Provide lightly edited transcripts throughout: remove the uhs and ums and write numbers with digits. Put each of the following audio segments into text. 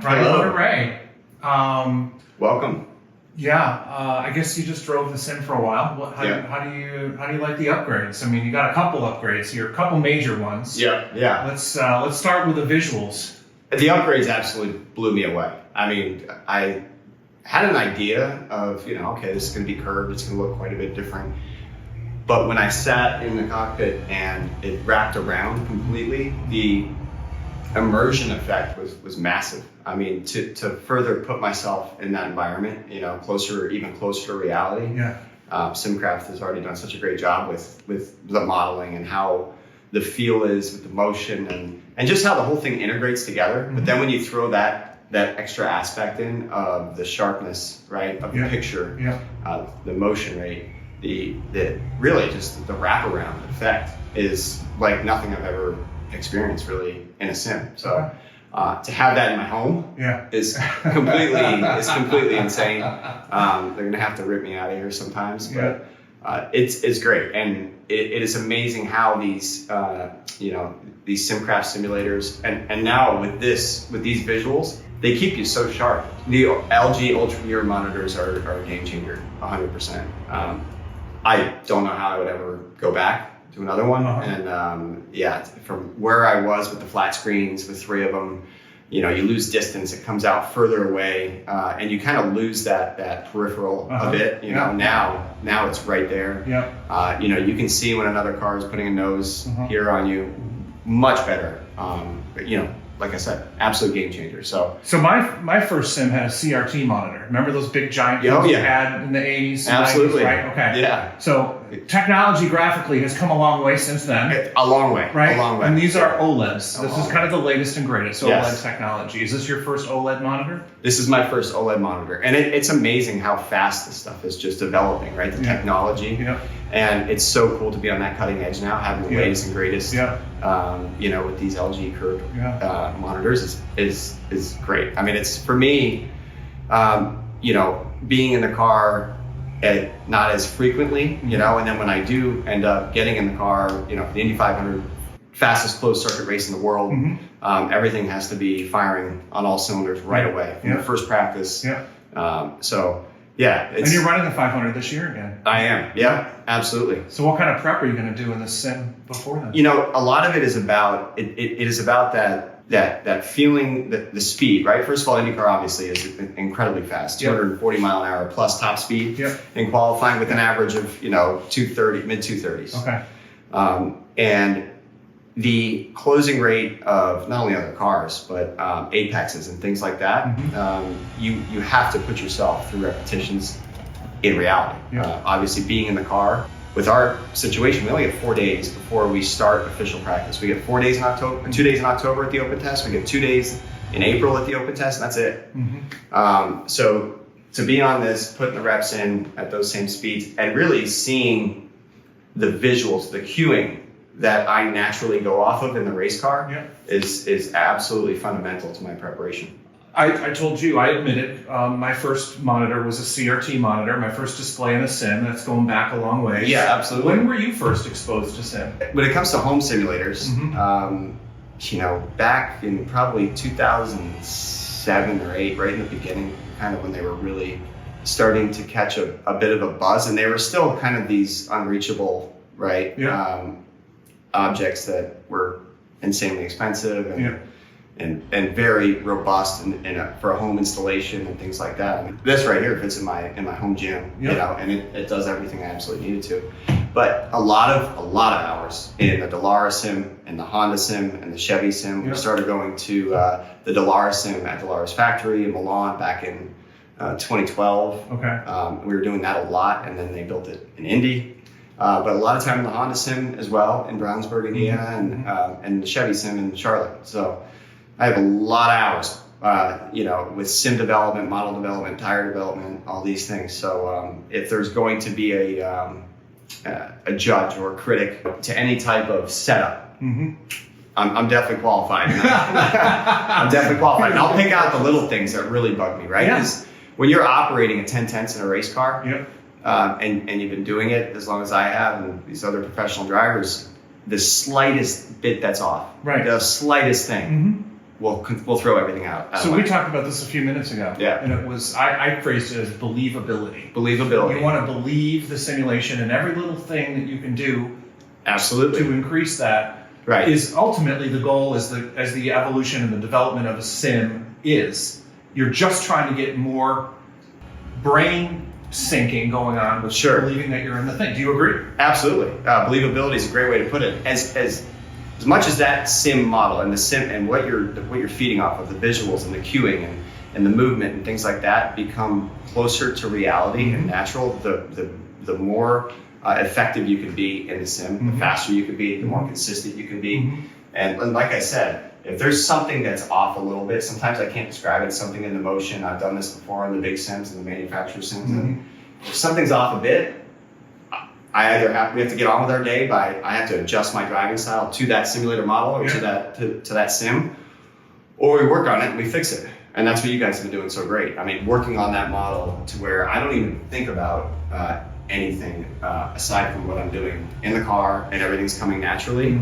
Ryan Hunter-Reay. Welcome. Yeah, I guess you just drove the sim for a while. How do you like the upgrades? I mean, you got a couple upgrades here, a couple major ones. Yeah. Let's start with the visuals. The upgrades absolutely blew me away. I mean, I had an idea of, okay, this is going to be curved, it's going to look quite a bit different. But when I sat in the cockpit and it wrapped around completely, the immersion effect was massive. I mean, to further put myself in that environment, even closer to reality. Yeah. SimCraft has already done such a great job with the modeling and how the feel is with the motion and just how the whole thing integrates together. Mm-hmm. But then when you throw that extra aspect in of the sharpness, right, of the picture, the motion rate, the really just the wraparound effect is like nothing I've ever experienced really in a sim. So to have that in my home is completely insane. They're gonna have to rip me out of here sometimes, but it's great, and it is amazing how these these SimCraft simulators and now with these visuals, they keep you so sharp. The LG UltraGear monitors are a game changer, 100%. I don't know how I would ever go back to another one. And from where I was with the flat screens, with 3 of them, you lose distance, it comes out further away, and you kind of lose that peripheral a bit. Now it's right there. You can see when another car is putting a nose here on you, much better. But like I said, absolute game changer. So my first sim had a CRT monitor. Remember those big giant things you had in the 80s? Absolutely. 90s, right? Okay. Yeah. So technology graphically has come a long way since then. A long way. Right? A long way. And these are OLEDs. This is kind of the latest and greatest OLED technology. Is this your first OLED monitor? This is my first OLED monitor. And it's amazing how fast this stuff is just developing, right? The technology. And it's so cool to be on that cutting edge now, having the latest and greatest, with these LG curved monitors is great. I mean, it's for me, being in the car not as frequently, and then when I do end up getting in the car, the Indy 500, fastest closed circuit race in the world, everything has to be firing on all cylinders right away from the first practice. And you're running the 500 this year again. I am, absolutely. So what kind of prep are you going to do in this sim before then? A lot of it is about it is about that feeling, the speed, right? First of all, IndyCar obviously is incredibly fast, 240 mile an hour plus top speed in qualifying with an average of 230, mid 230s. Okay. And the closing rate of not only other cars, but apexes and things like that, you have to put yourself through repetitions in reality. Obviously, being in the car, with our situation, we only get 4 days before we start official practice. We get 4 days in October, 2 days in October at the open test, we get 2 days in April at the open test, and that's it. So to be on this, putting the reps in at those same speeds, and really seeing the visuals, the cueing that I naturally go off of in the race car is absolutely fundamental to my preparation. I told you, I admitted, my first monitor was a CRT monitor, my first display in a sim. That's going back a long way. Yeah, absolutely. When were you first exposed to sim? When it comes to home simulators, back in probably 2007 or 8, right in the beginning, kind of when they were really starting to catch a bit of a buzz, and they were still kind of these unreachable, right? Objects that were insanely expensive and very robust and for a home installation and things like that. I mean, this right here fits in my home gym, and it does everything I absolutely needed to. But a lot of hours in the Dallara sim and the Honda sim and the Chevy sim. We started going to the Dallara sim at Dallara's factory in Milan back in 2012. We were doing that a lot, and then they built it in Indy. But a lot of time in the Honda sim as well in Brownsburg, Indiana, and the Chevy sim in Charlotte. So I have a lot of hours, with sim development, model development, tire development, all these things. So if there's going to be a judge or a critic to any type of setup, I'm definitely qualified. I'm definitely qualified. And I'll pick out the little things that really bug me, right? Because when you're operating a 10/10 in a race car, and you've been doing it as long as I have and these other professional drivers, the slightest bit that's off, the slightest thing we'll throw everything out. So we talked about this a few minutes ago. Yeah. And it was, I phrased it as believability. Believability. You want to believe the simulation, and every little thing that you can do absolutely to increase that is ultimately the goal as the evolution and the development of a sim is. You're just trying to get more brain syncing going on with believing that you're in the thing. Do you agree? Absolutely. Believability is a great way to put it. As much as that sim model and the sim and what you're feeding off of, the visuals and the cueing and the movement and things like that become closer to reality and natural, the more effective you can be in the sim, the faster you can be, the more consistent you can be. And like I said, if there's something that's off a little bit, sometimes I can't describe it, something in the motion. I've done this before in the big sims and the manufacturer sims. And if something's off a bit, we have to get on with our day I have to adjust my driving style to that simulator model or to that sim, or we work on it and we fix it. And that's what you guys have been doing so great. I mean, working on that model to where I don't even think about anything aside from what I'm doing in the car, and everything's coming naturally.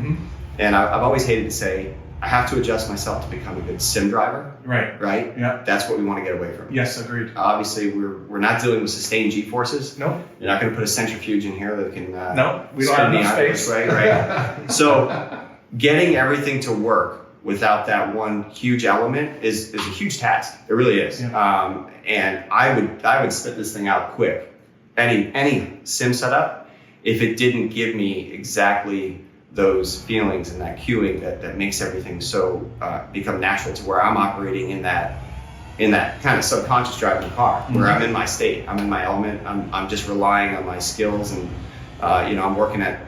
And I've always hated to say, I have to adjust myself to become a good sim driver. Right? Yeah. That's what we want to get away from. Yes, agreed. Obviously, we're not dealing with sustained G-forces. No. You're not going to put a centrifuge in here that can... no, we don't have enough space. Right. So getting everything to work without that one huge element is a huge task. It really is. Yeah. And I would spit this thing out quick. Any sim setup, if it didn't give me exactly those feelings and that cueing that makes everything so become natural to where I'm operating in that kind of subconscious driving the car, where I'm in my state, I'm in my element, I'm just relying on my skills, and I'm working at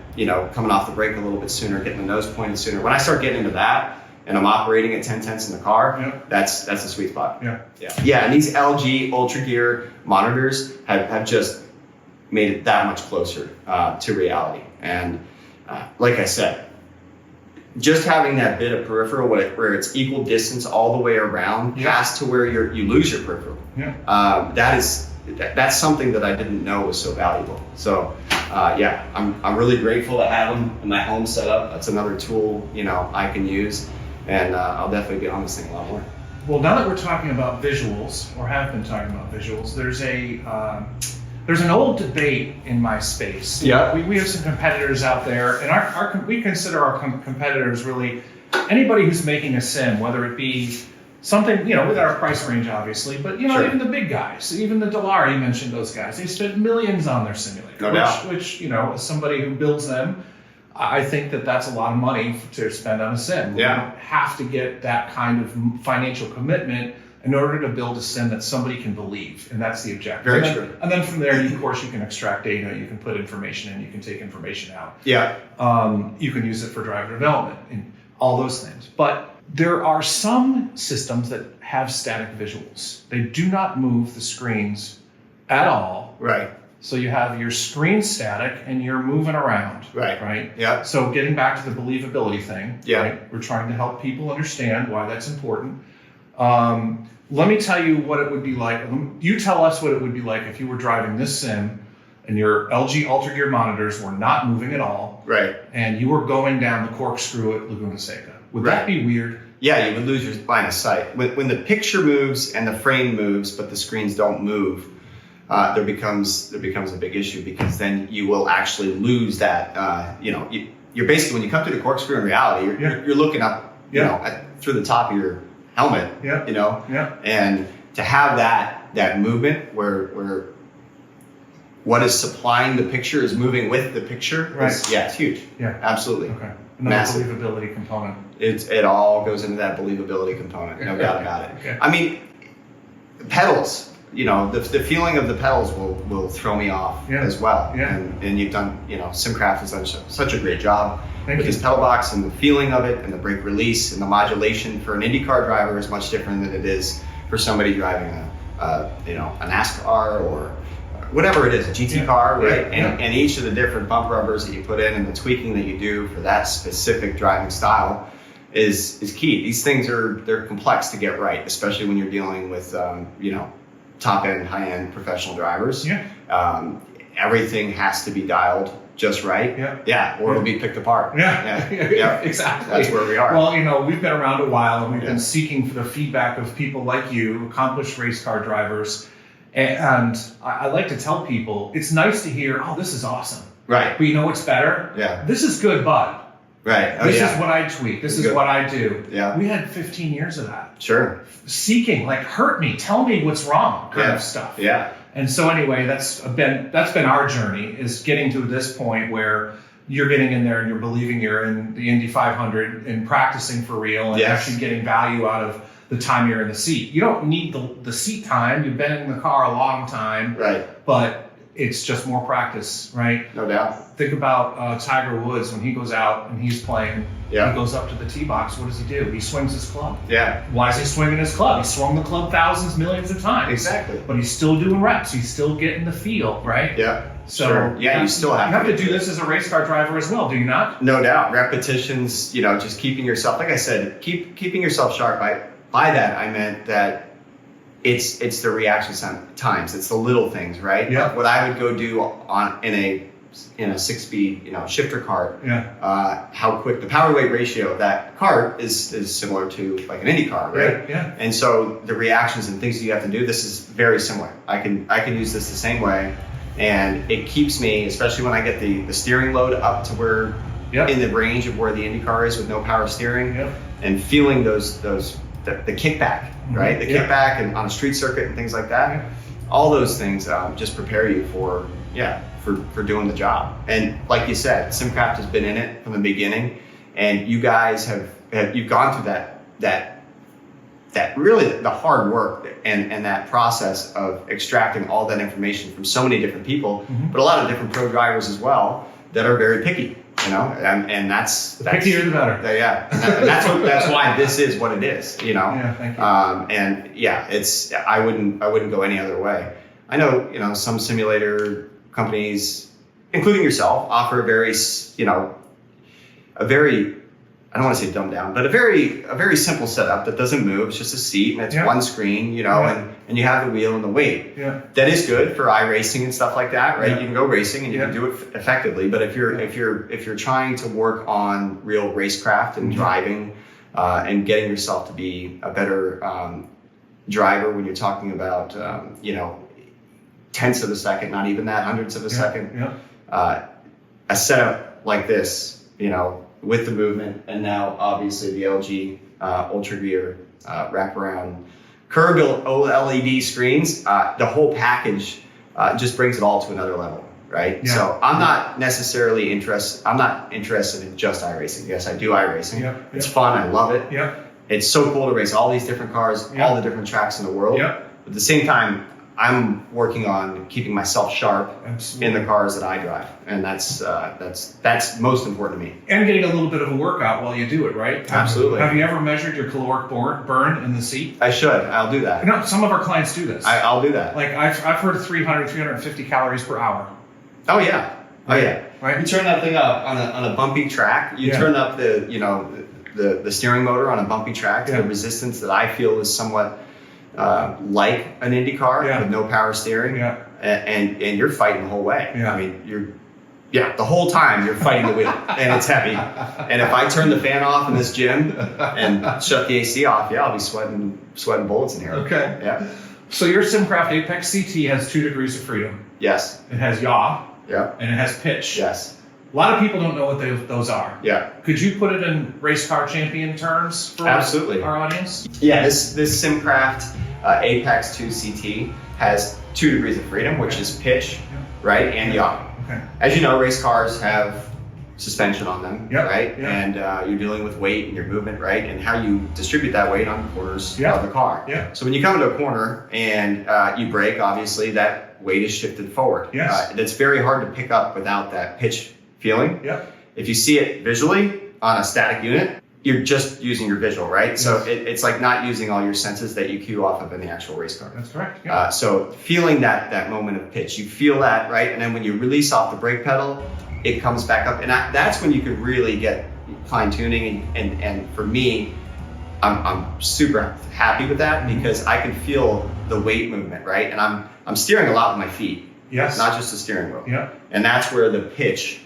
coming off the brake a little bit sooner, getting the nose pointed sooner. When I start getting into that and I'm operating at 10 tenths in the car, that's the sweet spot. Yeah. And these LG UltraGear monitors have just made it that much closer to reality. And like I said, just having that bit of peripheral where it's equal distance all the way around past to where you lose your peripheral. That's something that I didn't know was so valuable. So I'm really grateful to have them in my home setup. That's another tool I can use, and I'll definitely be on this thing a lot more. Well, now that we're talking about visuals, or have been talking about visuals, there's an old debate in my space. Yeah. We have some competitors out there, and we consider our competitors really anybody who's making a sim, whether it be something, with our price range, obviously, but, even the big guys, even the Dallara, you mentioned those guys, they spend millions on their simulator. No doubt. Which, as somebody who builds them, I think that's a lot of money to spend on a sim. You don't have to get that kind of financial commitment in order to build a sim that somebody can believe, and that's the objective. Very true. And then from there, of course, you can extract data, you can put information in, you can take information out. Yeah. You can use it for driver development and all those things. But there are some systems that have static visuals. They do not move the screens at all. Right. So you have your screen static and you're moving around. Right. Yeah. So getting back to the believability thing. Yeah. Right? We're trying to help people understand why that's important. Let me tell you what it would be like. You tell us what it would be like if you were driving this sim and your LG UltraGear monitors were not moving at all. Right. And you were going down the corkscrew at Laguna Seca. Would that be weird? Yeah, you would lose your line of sight. When the picture moves and the frame moves, but the screens don't move, there becomes a big issue, because then you will actually lose that. You're basically, when you come to the corkscrew in reality, you're looking up, through the top of your helmet. And to have that movement where what is supplying the picture is moving with the picture. It's huge. Yeah, absolutely. Okay. Another massive believability component. It all goes into that believability component, no doubt about it. Okay. I mean, pedals, the feeling of the pedals will throw me off as well. Yeah. And you've done, SimCraft has done such a great job with this pedal box, and the feeling of it, and the brake release, and the modulation for an IndyCar driver is much different than it is for somebody driving a NASCAR or whatever it is, a GT car, right? And each of the different bump rubbers that you put in and the tweaking that you do for that specific driving style is key. These things they're complex to get right, especially when you're dealing with top end, high end professional drivers. Everything has to be dialed just right, or it'll be picked apart. Exactly. That's where we are. Well, you know, we've been around a while, and we've been seeking for the feedback of people like you, accomplished race car drivers. And I like to tell people, it's nice to hear, oh, this is awesome. Right. But you know what's better? This is good, bud. Right. This is what I tweak. This is what I do. Yeah. We had 15 years of that. Sure. Seeking, like, hurt me, tell me what's wrong kind of stuff. Yeah. And so anyway, that's been our journey, is getting to this point where you're getting in there and you're believing you're in the Indy 500 and practicing for real and actually getting value out of the time you're in the seat. You don't need the seat time. You've been in the car a long time. Right. But it's just more practice, right? No doubt. Think about Tiger Woods when he goes out and he's playing. He goes up to the tee box. What does he do? He swings his club. Yeah. Why is he swinging his club? He swung the club thousands, millions of times. Exactly. But he's still doing reps. He's still getting the feel, right? Yeah. So you still have to do this as a race car driver as well, do you not? No doubt. Repetitions, just keeping yourself, like I said, keeping yourself sharp. By that, I meant that it's the reaction times. It's the little things, right? Yeah. What I would go do in a 6-speed, shifter cart. Yeah. How quick the power weight ratio of that cart is similar to like an IndyCar, right? Yeah. And so the reactions and things you have to do, this is very similar. I can use this the same way, and it keeps me, especially when I get the steering load up to where in the range of where the IndyCar is with no power steering, and feeling the kickback, right? The kickback and on a street circuit and things like that. All those things just prepare you for doing the job. And like you said, SimCraft has been in it from the beginning, and you guys you've gone through that really the hard work and that process of extracting all that information from so many different people, but a lot of different pro drivers as well that are very picky. And that's pickier the better. And that's why this is what it is. Yeah, thank you. And I wouldn't go any other way. I know some simulator companies, including yourself, offer a very I don't want to say dumbed down, but a very simple setup that doesn't move. It's just a seat and it's one screen, and you have the wheel and the weight. Yeah. That is good for iRacing and stuff like that, right? Yeah. You can go racing and you can do it effectively. But if you're trying to work on real racecraft and driving, and getting yourself to be a better driver, when you're talking about tenths of a second, not even that, hundredths of a second, a setup like this, with the movement, and now obviously the LG UltraGear wraparound curved OLED screens, the whole package just brings it all to another level, right? Yeah. So I'm not necessarily interested in just iRacing. Yes, I do iRacing. Yeah. It's fun. I love it. Yeah. It's so cool to race all these different cars, all the different tracks in the world. Yeah. But at the same time, I'm working on keeping myself sharp in the cars that I drive, and that's most important to me. And getting a little bit of a workout while you do it, right? Absolutely. Have you ever measured your caloric burn in the seat? I should. I'll do that. Some of our clients do this. I'll do that. Like I've heard 300, 350 calories per hour. Oh yeah. Oh yeah. Right. You turn that thing up on a bumpy track. You turn up the steering motor on a bumpy track to the resistance that I feel is somewhat like an IndyCar with no power steering, and you're fighting the whole way. I mean, the whole time you're fighting the wheel, and it's heavy. And if I turn the fan off in this gym and shut the AC off, I'll be sweating bullets in here. Okay. Yeah. So your SimCraft APEX CT has 2 degrees of freedom. Yes. It has yaw. Yeah. And it has pitch. Yes. A lot of people don't know what those are. Yeah. Could you put it in race car champion terms for our audience? Yeah, this SimCraft APEX2 CT has 2 degrees of freedom, which is pitch, right, and yaw. Okay. As you know, race cars have suspension on them, right? Yep. And you're dealing with weight and your movement, right? And how you distribute that weight on the corners of the car. Yeah. So when you come into a corner and you brake, obviously that weight is shifted forward. Yes. It's very hard to pick up without that pitch feeling. Yeah. If you see it visually on a static unit, you're just using your visual, right? Yes. So it's like not using all your senses that you cue off of in the actual race car. That's correct. Yeah. So feeling that moment of pitch, you feel that, right? And then when you release off the brake pedal, it comes back up, and that's when you could really get fine tuning. And for me, I'm super happy with that because I can feel the weight movement, right? And I'm steering a lot with my feet. Yes. not just the steering wheel. Yeah. And that's where the pitch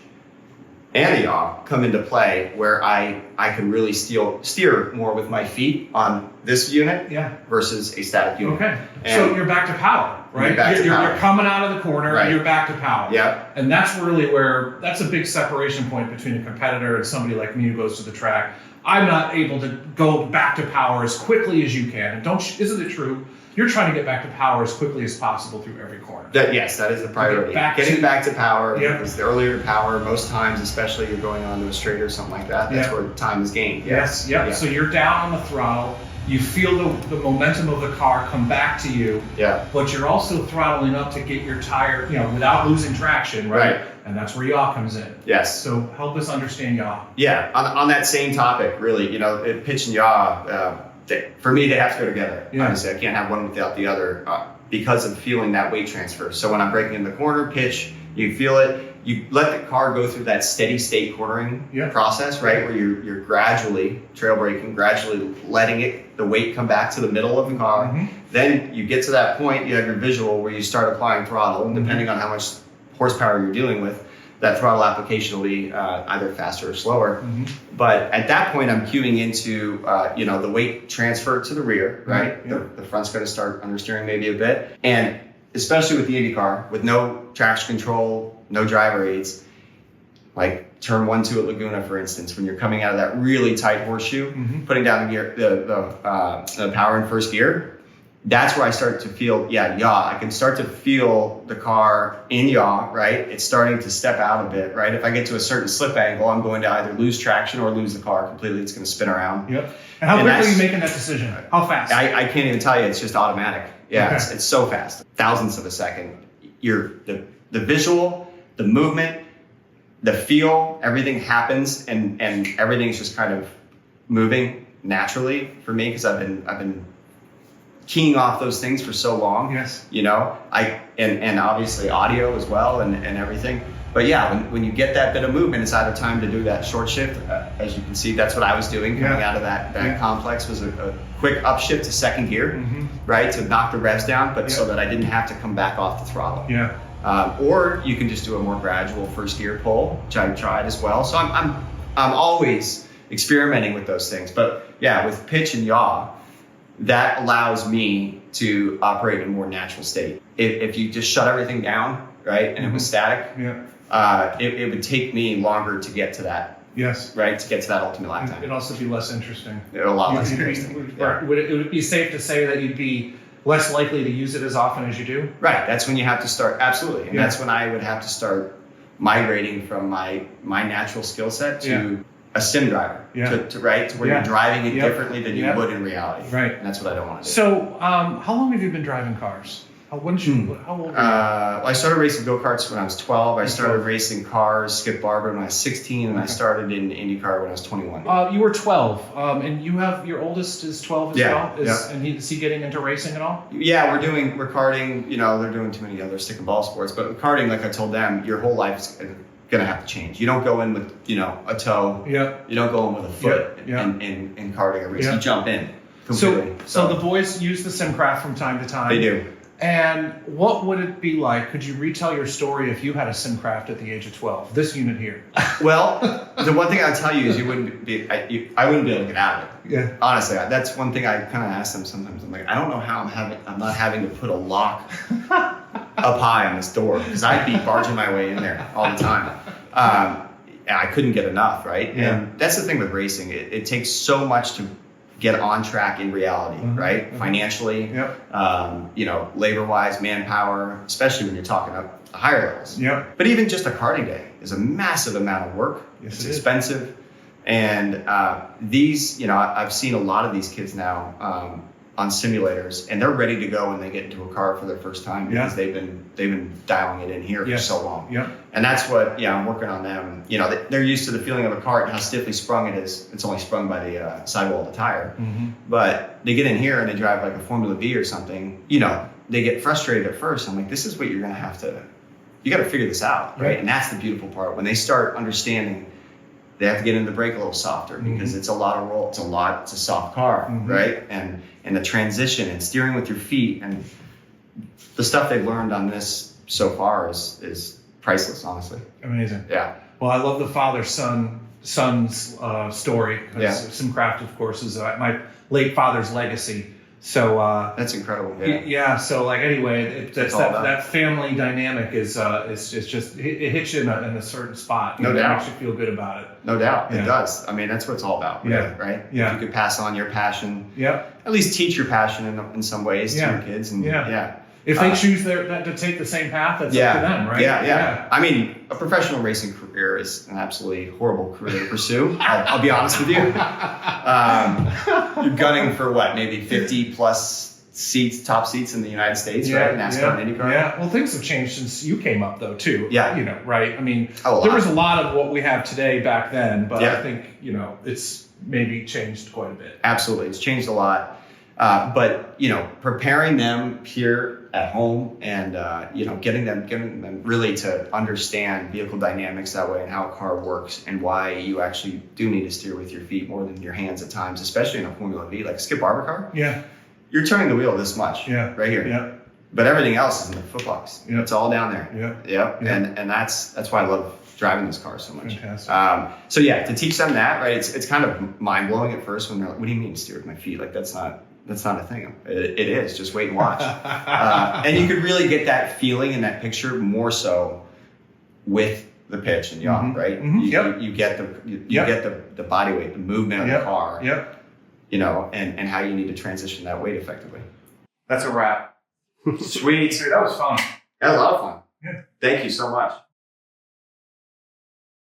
and the yaw come into play, where I can really steer more with my feet on this unit versus a static unit. Okay. And so you're back to power, right? You're coming out of the corner, right. and you're back to power. Yeah. And that's really where, that's a big separation point between a competitor and somebody like me who goes to the track. I'm not able to go back to power as quickly as you can. And isn't it true? You're trying to get back to power as quickly as possible through every corner. Yes, that is the priority. Getting back to power, Yep. because the earlier to power, most times, especially you're going onto a straight or something like that, that's where time is gained. Yes, yep. Yeah. So you're down on the throttle, you feel the momentum of the car come back to you, but you're also throttling up to get your tire, without losing traction, right? And that's where yaw comes in. Yes. So help us understand yaw. Yeah, on that same topic, really, pitch and yaw, for me, they have to go together. Obviously, I can't have one without the other because of feeling that weight transfer. So when I'm breaking in the corner, pitch, you feel it. You let the car go through that steady state cornering process, right? Where you're gradually trail braking, gradually letting the weight come back to the middle of the car. Mm-hmm. Then you get to that point, you have your visual where you start applying throttle, and depending on how much horsepower you're dealing with, that throttle application will be either faster or slower. Mm-hmm. But at that point, I'm cueing into, the weight transfer to the rear, right? Mm-hmm. The front's going to start understeering maybe a bit. And especially with the IndyCar, with no traction control, no driver aids, like turn 1-2 at Laguna, for instance, when you're coming out of that really tight horseshoe, putting down the gear, the power in first gear, that's where I start to feel, yaw. I can start to feel the car in yaw, right? It's starting to step out a bit, right? If I get to a certain slip angle, I'm going to either lose traction or lose the car completely. It's going to spin around. Yep. And how quickly are you making that decision? How fast? I can't even tell you. It's just automatic. Yeah, okay. It's so fast. Thousandths of a second. The visual, the movement, the feel, everything happens, and everything's just kind of moving naturally for me because I've been keying off those things for so long. Yes. And obviously audio as well and everything. But yeah, when you get that bit of movement, it's either time to do that short shift. As you can see, that's what I was doing coming out of that complex was a quick upshift to second gear, right? To knock the revs down, but so that I didn't have to come back off the throttle. Yeah. Or you can just do a more gradual first gear pull, which I tried as well. So I'm always experimenting with those things. But yeah, with pitch and yaw, that allows me to operate in a more natural state. If you just shut everything down, right, and it was static, it would take me longer to get to that. Yes. Right, to get to that ultimate lap time. It'd also be less interesting. A lot less interesting. Would it be safe to say that you'd be less likely to use it as often as you do? Right, that's when you have to start, absolutely. And that's when I would have to start migrating from my natural skill set to a sim driver, to where you're driving it differently than you would in reality. Right. And that's what I don't want to do. So, how long have you been driving cars? How old were you? I started racing go-karts when I was 12. I started racing cars, skip barber when I was 16, and I started in IndyCar when I was 21. You were 12, and you have your oldest is 12 as well. And is he getting into racing at all? Yeah, we're karting. They're doing too many other stick and ball sports, but karting, like I told them, your whole life is going to have to change. You don't go in with a toe. Yeah. You don't go in with a foot in karting or race. You jump in completely. So the boys use the SimCraft from time to time. They do. And what would it be like? Could you retell your story if you had a SimCraft at the age of 12? This unit here. Well, the one thing I'll tell you is I wouldn't be able to get out of it. Yeah. Honestly, that's one thing I kind of ask them sometimes. I'm like, I don't know how I'm not having to put a lock up high on this door because I'd be barging my way in there all the time. I couldn't get enough, right? Yeah. And that's the thing with racing. It takes so much to get on track in reality, right? Financially, labor-wise, manpower, especially when you're talking up higher levels. Yep. But even just a karting day is a massive amount of work. Yes, it's expensive. And these, I've seen a lot of these kids now on simulators, and they're ready to go when they get into a car for their first time because they've been dialing it in here for so long. Yeah. And that's what, I'm working on them. They're used to the feeling of a cart and how stiffly sprung it is. It's only sprung by the sidewall of the tire. Mm-hmm. But they get in here and they drive like a Formula V or something. They get frustrated at first. I'm like, this is what you're going to have to, you got to figure this out, right? And that's the beautiful part. When they start understanding, they have to get into the brake a little softer because it's a lot of roll. It's a soft car, right? And the transition and steering with your feet and the stuff they've learned on this so far is priceless, honestly. Amazing. Yeah. Well, I love the father-son's story. Yeah. SimCraft, of course, is my late father's legacy. So that's incredible. Yeah. So like anyway, that family dynamic is just it hits you in a certain spot. No doubt. It makes you feel good about it. No doubt, it does. I mean, that's what it's all about. Really, right? Yeah. If you could pass on your passion. Yeah. At least teach your passion in some ways to your kids. And if they choose to take the same path, that's up to them, right? Yeah. I mean, a professional racing career is an absolutely horrible career to pursue. I'll be honest with you. You're gunning for what, maybe 50 plus top seats in the United States, right? NASCAR and IndyCar. Yeah. Well, things have changed since you came up, though, too. Yeah. Right? I mean, there was a lot of what we have today back then, but I think, it's maybe changed quite a bit. Absolutely. It's changed a lot. But preparing them here at home and getting them really to understand vehicle dynamics that way and how a car works and why you actually do need to steer with your feet more than your hands at times, especially in a Formula V, like a Skip Barber car. Yeah, you're turning the wheel this much. Right here. Yeah. But everything else is in the foot box. It's all down there. Yeah. And that's why I love driving this car so much. Fantastic. So to teach them that, right? It's kind of mind blowing at first when they're like, "What do you mean steer with my feet? Like that's not a thing." It is. Just wait and watch. And you could really get that feeling and that picture more so with the pitch and yaw, right? You get the body weight, the movement of the car. And how you need to transition that weight effectively. That's a wrap. Sweet. That was fun. That was a lot of fun. Yeah. Thank you so much.